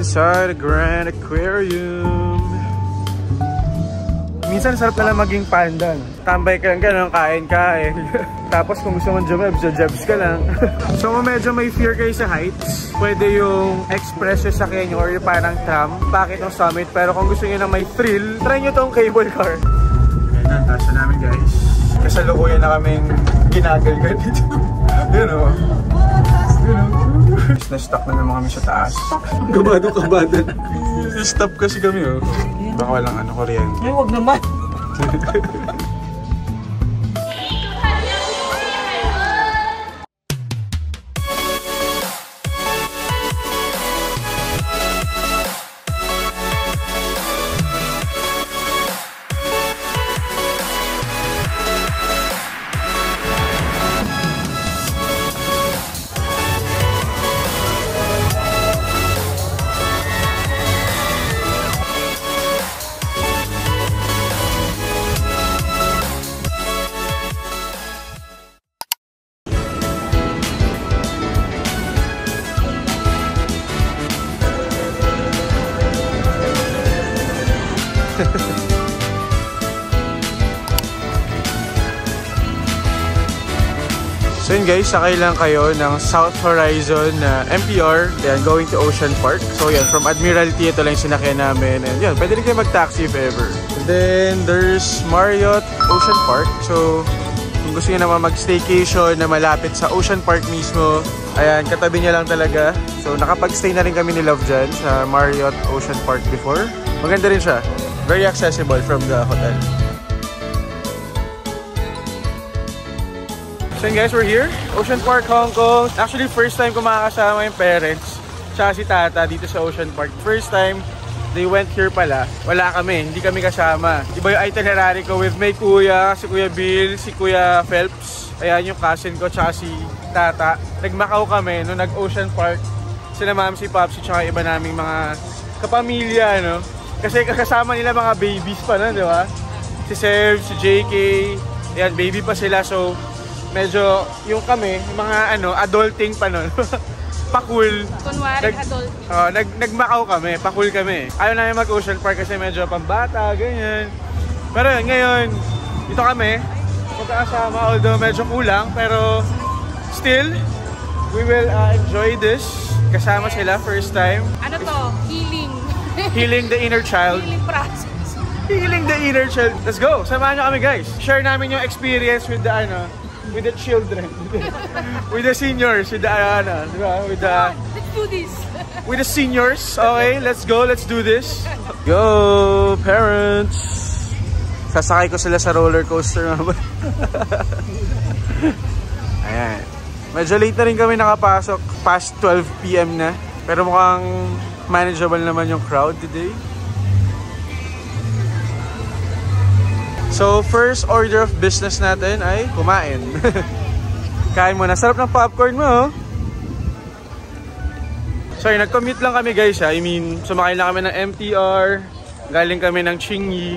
inside a Grand Aquarium. Minsan sarap na lang maging panda. Tambay ka lang gano'n, kain-kain. Tapos kung gusto mong jumebs ka lang. So kung medyo may fear kayo sa heights, pwede yung express yung sakyan nyo or yung parang tram, bakit yung summit. Pero kung gusto nyo na may thrill, try nyo tong cable car. Ayan na, taas na namin guys. Kasalukuyan na kaming ginagalgal dito. Yun o. Na-stuck na naman kami sa taas. Kabado. Stop kasi kami o. Baka walang kuryente. Ay, wag naman. So yun guys, sakay lang kayo ng South Horizon MPR, then going to Ocean Park. So yan, from Admiralty, ito lang yung sinakyan namin. And yan, pwede rin kayo mag-taxi if ever. And then there's Marriott Ocean Park. So kung gusto nyo naman mag-staycation na malapit sa Ocean Park mismo, ayan, katabi niya lang talaga. So nakapag-stay na rin kami ni Love dyan sa Marriott Ocean Park before. Maganda rin siya. Very accessible from the hotel. So guys, we're here, Ocean Park, Hong Kong. Actually, first time ko makakasama yung parents tsaka si Tata dito sa Ocean Park. First time, they went here pala. Wala kami, hindi kami kasama. Iba yung itinerary ko with my kuya, si Kuya Bill, si Kuya Phelps. Ayan yung cousin ko tsaka si Tata. Nag-Macau kami nung nag-Ocean Park. Sila ma'am, si Popsi, tsaka iba naming mga kapamilya, no? Kasi kasama nila mga babies pa nun, di ba? Si Sev, si JK, ayan, baby pa sila. So, medyo yung kami, mga adulting pa nun. Pa-cool. Kunwari adult. Nag-Macau kami, pa-cool kami. Ayaw namin mag-Ocean Park kasi medyo pambata, ganyan. Pero yun, ngayon, dito kami, magkakasama, although medyo kulang, pero still, we will enjoy this. Kasama sila, first time. Ano to? Healing. Healing the inner child. Healing process. Healing the inner child. Let's go! Samahan nyo kami guys. Share namin yung experience with the with the children, with the seniors, with the diba? With the let's do this. With the seniors. Okay, let's go. Let's do this. Go, parents. Sasakay ko sila sa roller coaster. Ayan. Medyo late na rin kami nakapasok. Past 12 PM na. Pero mukhang manageable naman yung crowd today. So, first order of business natin ay kumain. Kain muna. Sarap ng popcorn mo, oh. Sorry, nag-commute lang kami guys, ha. I mean, sumakay lang kami ng MTR. Galing kami ng Qingyi.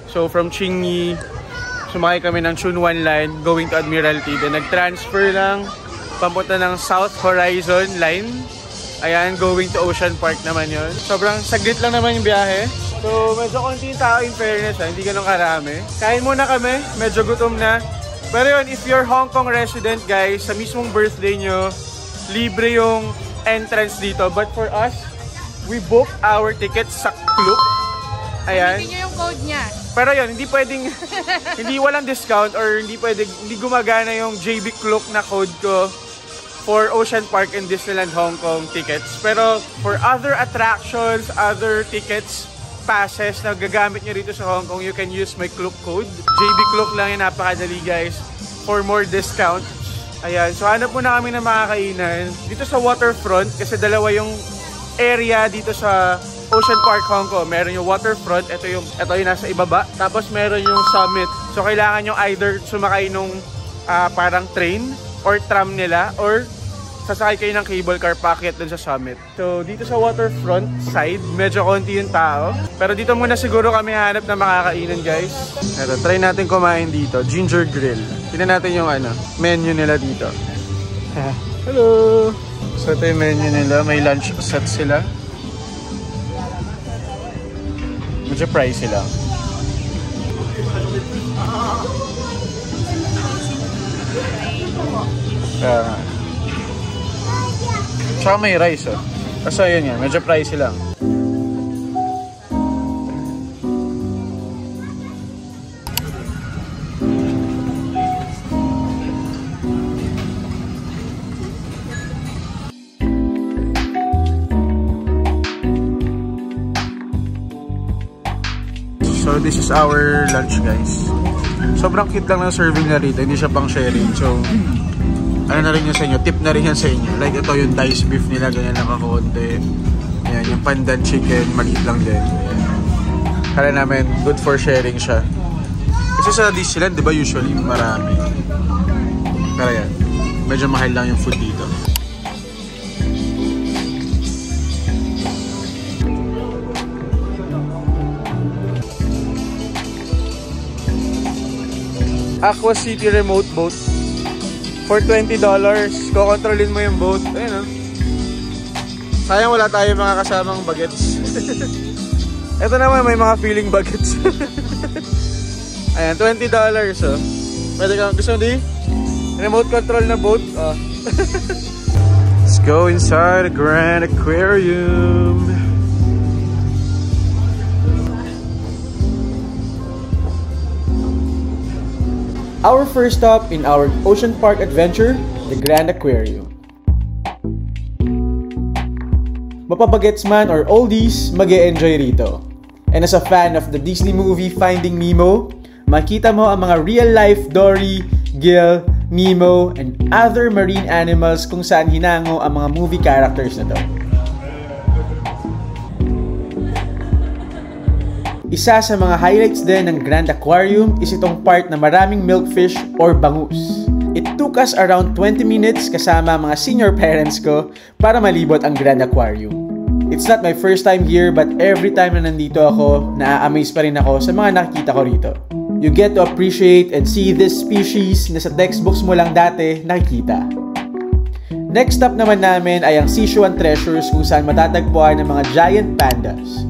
So, from Qingyi, sumakay kami ng Chunwan Line going to Admiralty. Then, nag-transfer lang papunta ng South Horizon Line. Ayan, going to Ocean Park naman yon. Sobrang saglit lang naman yung biyahe. So, medyo konti yung tao in fairness, ha? Hindi ganun karami. Kain muna kami, medyo gutom na. Pero yun, if you're Hong Kong resident guys, sa mismong birthday nyo, libre yung entrance dito. But for us, we booked our tickets sa Klook. Ayan. Hindi nyo yung code niya. Pero yun, hindi pwedeng, hindi walang discount or hindi gumagana yung JB Klook na code ko for Ocean Park and Disneyland Hong Kong tickets. Pero for other attractions, other tickets, passes na gagamit nyo rito sa Hong Kong, you can use my Klook code. JB Klook lang yung napakadali guys for more discount. Ayan, so hanap muna kami ng makakainan dito sa waterfront kasi dalawa yung area dito sa Ocean Park Hong Kong. Meron yung waterfront, ito yung nasa ibaba, tapos meron yung summit. So kailangan nyo either sumakay nung parang train or tram nila or sasakay kayo ng cable car paakyat dun sa summit. So, dito sa waterfront side, medyo konti yung tao. Pero dito muna siguro kami hanap na makakainan, guys. Ito, try natin kumain dito. Ginger Grill. Tingnan natin yung menu nila dito. Hello! So, ito yung menu nila. May lunch set sila. medyo pricey lang. Tsaka may rice, oh. Kasi yun yan, medyo pricey lang. So this is our lunch, guys. Sobrang cute lang ng serving na rito, hindi siya pang sharing. So ano na rin yan sa inyo, tip na rin yan sa inyo. Like ito yung diced beef nila, ganyan lang kakaunti. Ayan, yung pandan chicken, maliit lang din. Kala namin, good for sharing siya. Kasi sa Disneyland, di ba usually marami. Pero yan, medyo mahal lang yung food dito. Aqua City remote boat. For $20, kukontrolin mo yung boat. Ayun, oh. Sayang wala tayo mga kasamang bagets. Ito naman may mga feeling bagets. Ayan, $20, oh. Pwede kang gusto mo di? Remote control na boat. Oh. Let's go inside the Grand Aquarium. Our first stop in our ocean park adventure, the Grand Aquarium. Mapabagets man or oldies, mag-e-enjoy rito. And as a fan of the Disney movie Finding Nemo, makita mo ang mga real-life Dory, Gil, Nemo, and other marine animals kung saan hinango ang mga movie characters na to. Isa sa mga highlights din ng Grand Aquarium is itong part na maraming milkfish or bangus. It took us around 20 minutes kasama mga senior parents ko para malibot ang Grand Aquarium. It's not my first time here but every time na nandito ako, naa-amaze pa rin ako sa mga nakikita ko rito. You get to appreciate and see this species na sa textbooks mo lang dati nakikita. Next stop naman namin ay ang Sichuan Treasures kung saan matatagpuan ng mga giant pandas.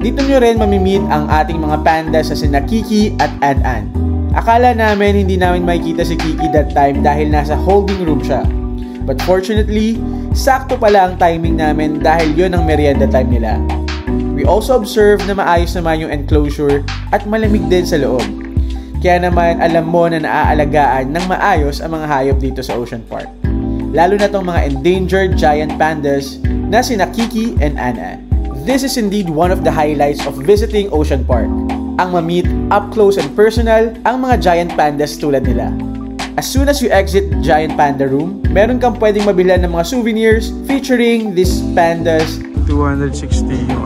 Dito nyo rin mamimit ang ating mga pandas sa sina Kiki at An-An. Akala namin hindi namin makikita si Kiki that time dahil nasa holding room siya. But fortunately, sakto pala ang timing namin dahil yon ang merienda time nila. We also observed na maayos naman yung enclosure at malamig din sa loob. Kaya naman alam mo na naaalagaan ng maayos ang mga hayop dito sa Ocean Park. Lalo na tong mga endangered giant pandas na sina Kiki and An-An. This is indeed one of the highlights of visiting Ocean Park. Ang ma-meet up close and personal ang mga giant pandas tulad nila. As soon as you exit the giant panda room, meron kang pwedeng mabilhan ng mga souvenirs featuring these pandas. 260 yung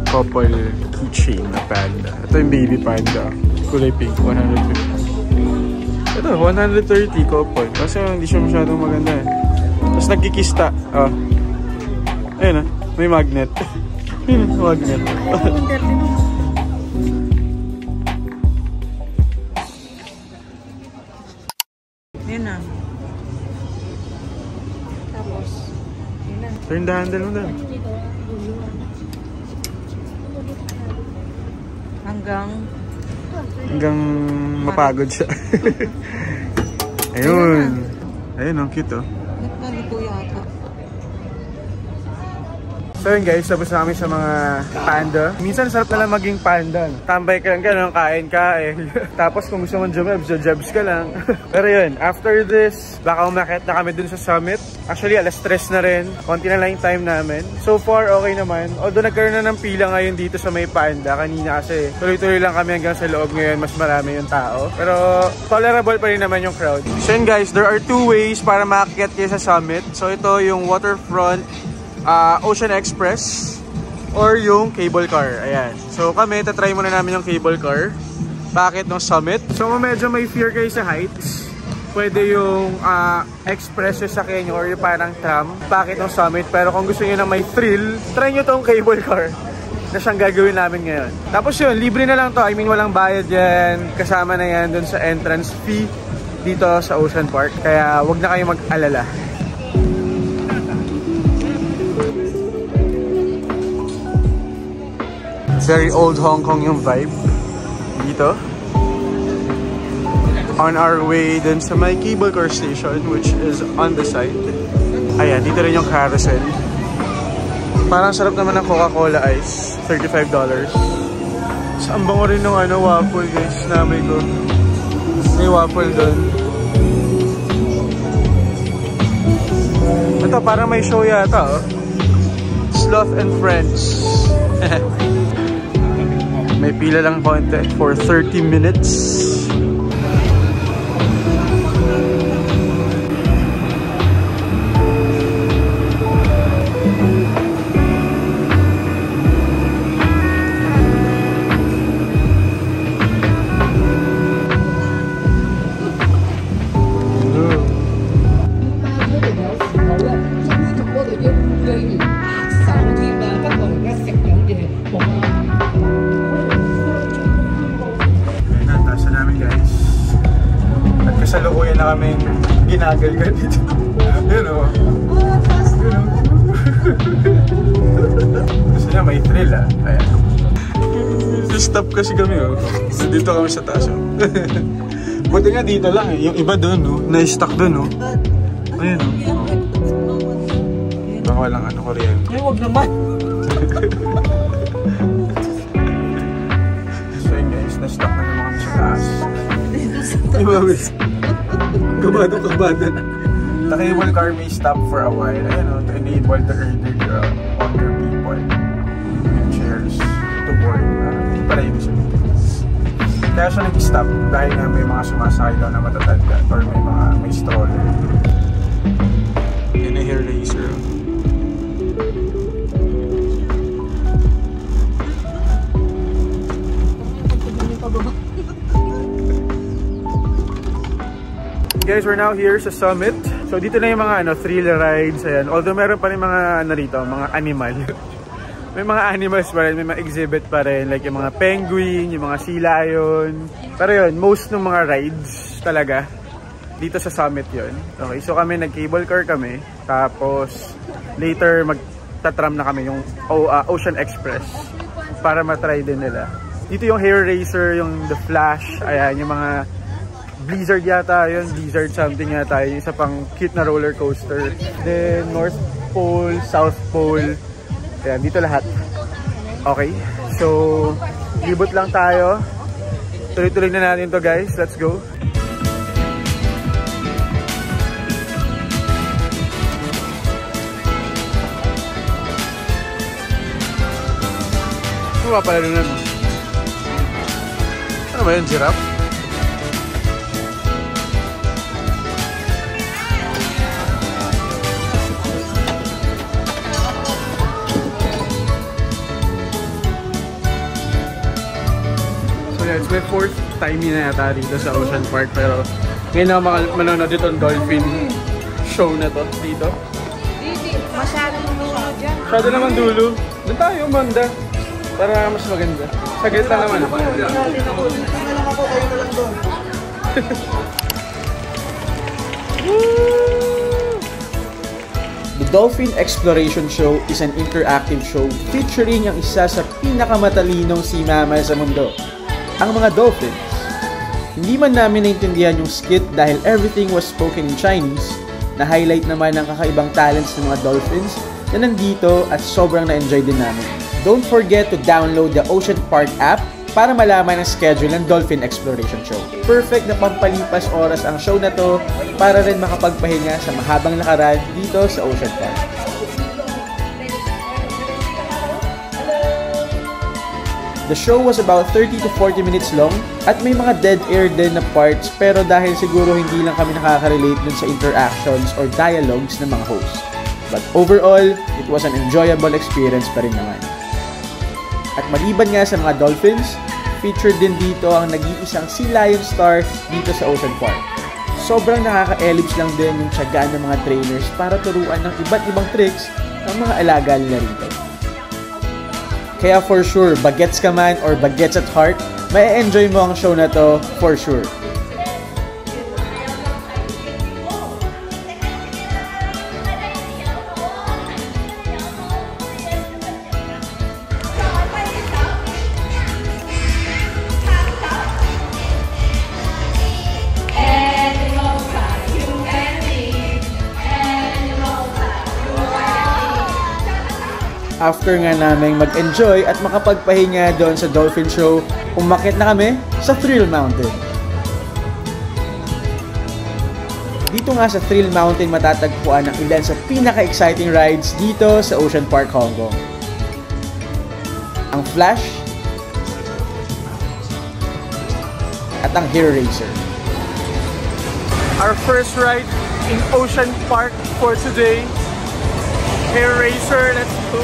couple keychain na panda. Ito yung baby panda. Kulay pink, 150. Ito, 130 couple. Kasi hindi siya masyadong maganda eh. Tapos nagkikista. Oh. Ayun ah. May magnet. Magnet. Yan na. Tapos, yan na. Turn the handle mo daw. Hanggang mapagod siya. Ayun. Ayun, ang cute oh. Nalito yata. So yun guys, tapos na kami sa mga panda. Minsan sarap na lang maging panda. Tambay ka lang gano'n, kain. Tapos kung gusto mong jabs ka lang. Pero yun, after this, baka umakit na kami dun sa summit. Actually, alas 3 na rin. Konti na lang yung time namin. So far, okay naman. Although nagkaroon na ng pila ngayon dito sa may panda. Kanina kasi tuloy-tuloy lang kami hanggang sa loob ngayon. Mas marami yung tao. Pero tolerable pa rin naman yung crowd. So yun guys, there are two ways para makakit kayo sa summit. So ito yung waterfront Ocean Express or yung cable car. Ayan. So kami, tatry muna namin yung cable car. Bakit ng summit? So medyo may fear kayo sa heights. Pwede yung express yung sakyan nyo or yung parang tram. Bakit ng summit? Pero kung gusto nyo na may thrill, try nyo tong cable car na siyang gagawin namin ngayon. Tapos yun, libre na lang to. I mean, walang bayad yan. Kasama na yan dun sa entrance fee dito sa Ocean Park. Kaya wag na kayo mag-alala. Very old Hong Kong yung vibe. Dito. On our way din sa my cable car station, which is on the side. Ayan, dito rin yung carousel. Parang sarap naman ng Coca-Cola Ice. $35. So, ang bango rin ng waffle guys. Namin ko. May waffle doon. Ito, parang may show yata, oh. Sloth and Friends. May pila lang konti for 30 minutes. Kasalukuyan na kaming ginagalgal dito. Yun o. Gusto niya may thrill ah. Ayan. Stop kasi kami o. Dito kami sa taas o. Buti nga dito lang eh. Yung iba doon o. Na-stuck doon o. Ayan o. Baka walang kuryente. Ay, huwag naman. So yun guys, na-stuck na naman kami sa taas. Ibawis. Kabado. The cable car may stop for a while, to enable the earlier older people with chairs to board. Hindi pala yung sabihin. Kaya siya nag-stop dahil nga may mga sumasakay daw na matatanda or may stroller. Yun na hair laser. Guys, we're now here sa summit. So dito na yung mga thrill rides. Ayan. Although meron pa rin mga rito, mga animal. May mga animals pa rin, may mga exhibit pa rin. Like yung mga penguin, yung mga sea lion. Pero yun, most ng mga rides talaga dito sa summit yun. Okay, so kami nag-cable car kami. Tapos later magta-tram na kami yung Ocean Express para matry din nila. Dito yung hair racer, yung The Flash. Ayan, yung mga Blizzard yata yun, Blizzard something yata yun, isa pang cute na roller coaster. Then North Pole, South Pole, ayan, dito lahat. Okay, so libot lang tayo. Tuloy-tuloy na natin to guys, let's go. Ano ba pala rin nun? Ano ba yun, giraffe? It's my fourth time na yata dito sa Ocean Park, pero ngayon ako manonood dito ang dolphin show na to dito. Masyadong dulo dyan. Masyado naman dulo. Doon tayo, banda. Para mas maganda. Saglit lang naman. The Dolphin Exploration Show is an interactive show featuring ang isa sa pinakamatalinong sea mammal sa mundo, ang mga dolphins. Hindi man namin naintindihan yung skit dahil everything was spoken in Chinese, na highlight naman ang kakaibang talents ng mga dolphins na nandito at sobrang na-enjoy din namin. Don't forget to download the Ocean Park app para malaman ang schedule ng Dolphin Exploration Show. Perfect na pampalipas oras ang show na to para rin makapagpahinga sa mahabang lakaran dito sa Ocean Park. The show was about 30 to 40 minutes long at may mga dead air din na parts, pero dahil siguro hindi lang kami nakaka-relate dun sa interactions or dialogues ng mga hosts. But overall, it was an enjoyable experience pa rin naman. At maliban nga sa mga dolphins, featured din dito ang nag-iisang sea lion star dito sa Ocean Park. Sobrang nakaka-ellipse lang din yung tiyagaan ng mga trainers para turuan ng iba't ibang tricks ng mga alaga nila rito. Kaya for sure, bagets ka man or bagets at heart, may enjoy mo ang show na to for sure. After nga naming mag-enjoy at makapagpahinga doon sa Dolphin Show, umakyat na kami sa Thrill Mountain. Dito nga sa Thrill Mountain matatagpuan ang ilan sa pinaka-exciting rides dito sa Ocean Park, Hong Kong. Ang Flash at ang Hair Racer. Our first ride in Ocean Park for today. Hair Racer, let's go!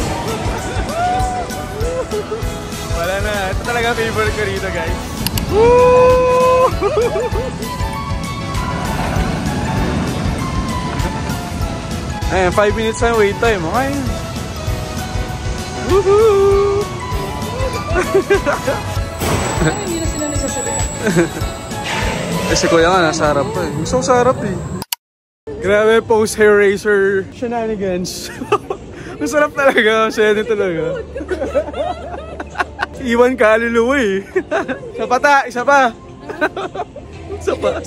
Wala na, ito talaga favorite ko rito, guys. Woo! Ayan, 5 minutes na wait time. Okay. Woohoo! Hindi na sila nagsasalita. Si Kuya nga nasa harap pa eh. Gusto ko sa harap eh. Grabe, post Hair Racer shenanigans. Ang sarap talaga. Masaya din talaga. Iwan ka aluluwa eh. Isa pa ta, isa pa. Isa pa.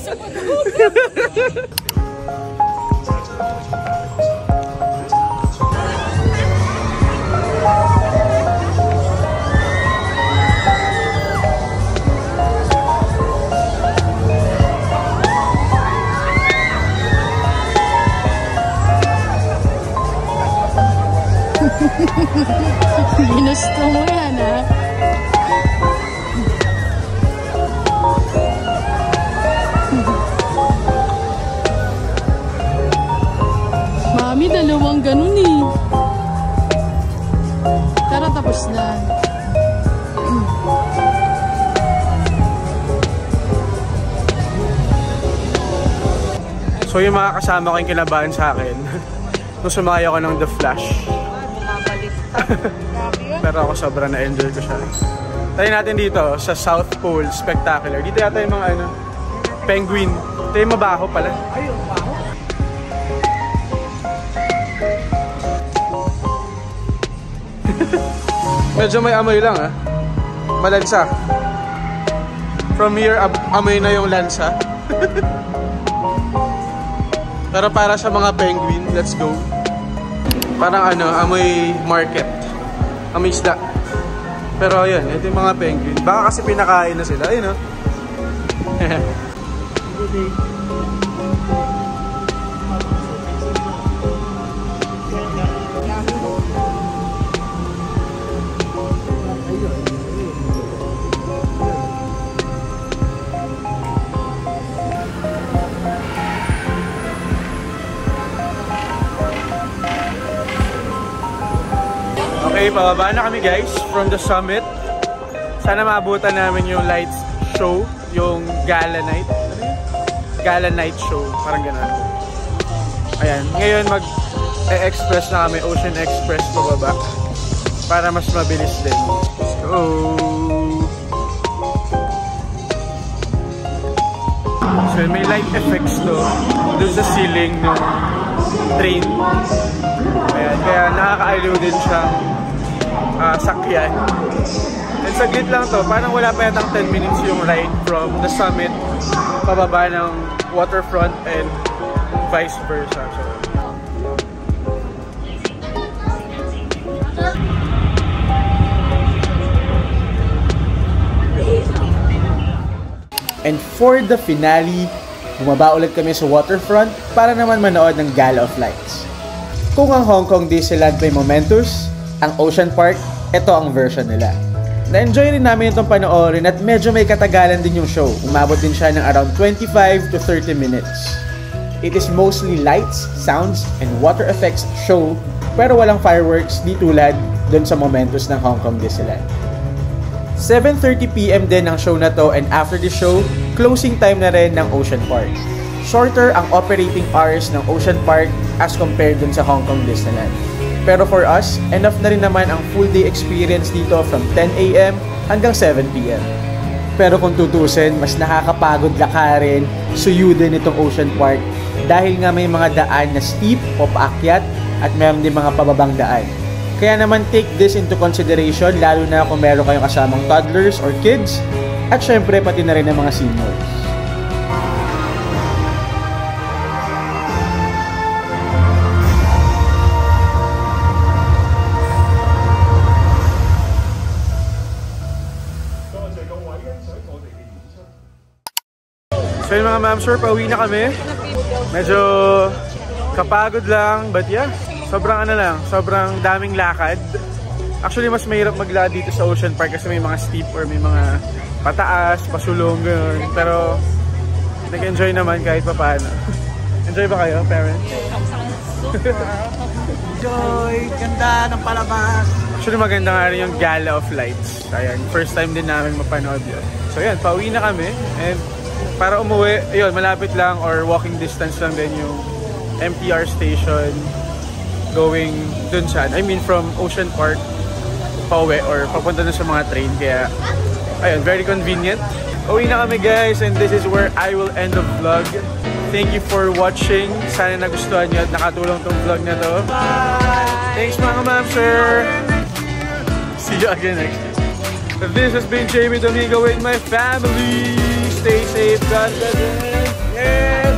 Ginusto mo yan, ha? Mami, dalawang ganun eh. Tara, tapos na. So yung mga kasama ko yung kinabahan sa akin nung sumakay ako ng The Flash. Pero ako sobrang na-enjoy ko siya. Tayo natin dito sa South Pole Spectacular. Dito yata yung mga ano, penguin. Ito yung mabaho pala. Ay, yung baho? Medyo may amoy lang ah. Malansa. From here, amoy na yung lansa. Pero para sa mga penguin, let's go. Parang ano, amoy market. Amoy isda. Pero ayun, ito yung mga penguin. Baka kasi pinakain na sila. Ayun o. Okay, pababa na kami guys from the summit. Sana maabutan namin yung lights show, yung gala night. Gala night show, parang gano'n. Ayan, ngayon mag-express na kami, Ocean Express pababa. Para mas mabilis din. Let's go! So may light effects to doon sa ceiling ng train. Ayan, kaya nakaka-aliw din siyang sakyan. And saglit lang to, parang wala pa yatang 10 minutes yung ride from the summit pababa ng waterfront and vice versa. So, and for the finale, bumaba ulit kami sa waterfront para naman manood ng Gala of Lights. Kung ang Hong Kong Disneyland may Momentus, ang Ocean Park, ito ang version nila. Na-enjoy rin namin itong panoorin at medyo may katagalan din yung show. Umabot din siya ng around 25 to 30 minutes. It is mostly lights, sounds, and water effects show, pero walang fireworks di tulad dun sa Momentus ng Hong Kong Disneyland. 7:30 PM din ang show na to, and after the show, closing time na rin ng Ocean Park. Shorter ang operating hours ng Ocean Park as compared dun sa Hong Kong Disneyland. Pero for us, enough na rin naman ang full day experience dito from 10 AM hanggang 7 PM. Pero kung tutusin, mas nakakapagod lakarin, suyudin itong Ocean Park dahil nga may mga daan na steep o paakyat at meron din mga pababang daan. Kaya naman take this into consideration lalo na kung meron kayong kasamang toddlers or kids at syempre pati na rin ng mga seniors. So yun mga ma'am sir, pauwi na kami. Medyo kapagod lang, but yeah, sobrang sobrang daming lakad. Actually, mas mahirap maglakad dito sa Ocean Park kasi may mga steep or may mga pataas, pasulong, gano'n. Pero nag-enjoy naman kahit pa paano. Enjoy ba kayo, parents? Enjoy! Ganda ng palabas! Actually, maganda nga rin yung Gala of Lights. Ayan, first time din namin mapanood yun. So yan, pauwi na kami. And para umuwi, yun, malapit lang or walking distance lang din yung MTR station going dun sa, I mean from Ocean Park pauwi or papunta na sa mga train. Kaya, ayun, very convenient. Uwi na kami guys, and this is where I will end the vlog. Thank you for watching. Sana nagustuhan nyo at nakatulong tong vlog na to. Bye! Thanks mga ma'am sir! See you again next time. This has been Jamie Domingo with my family. Stay safe, God bless. Yeah!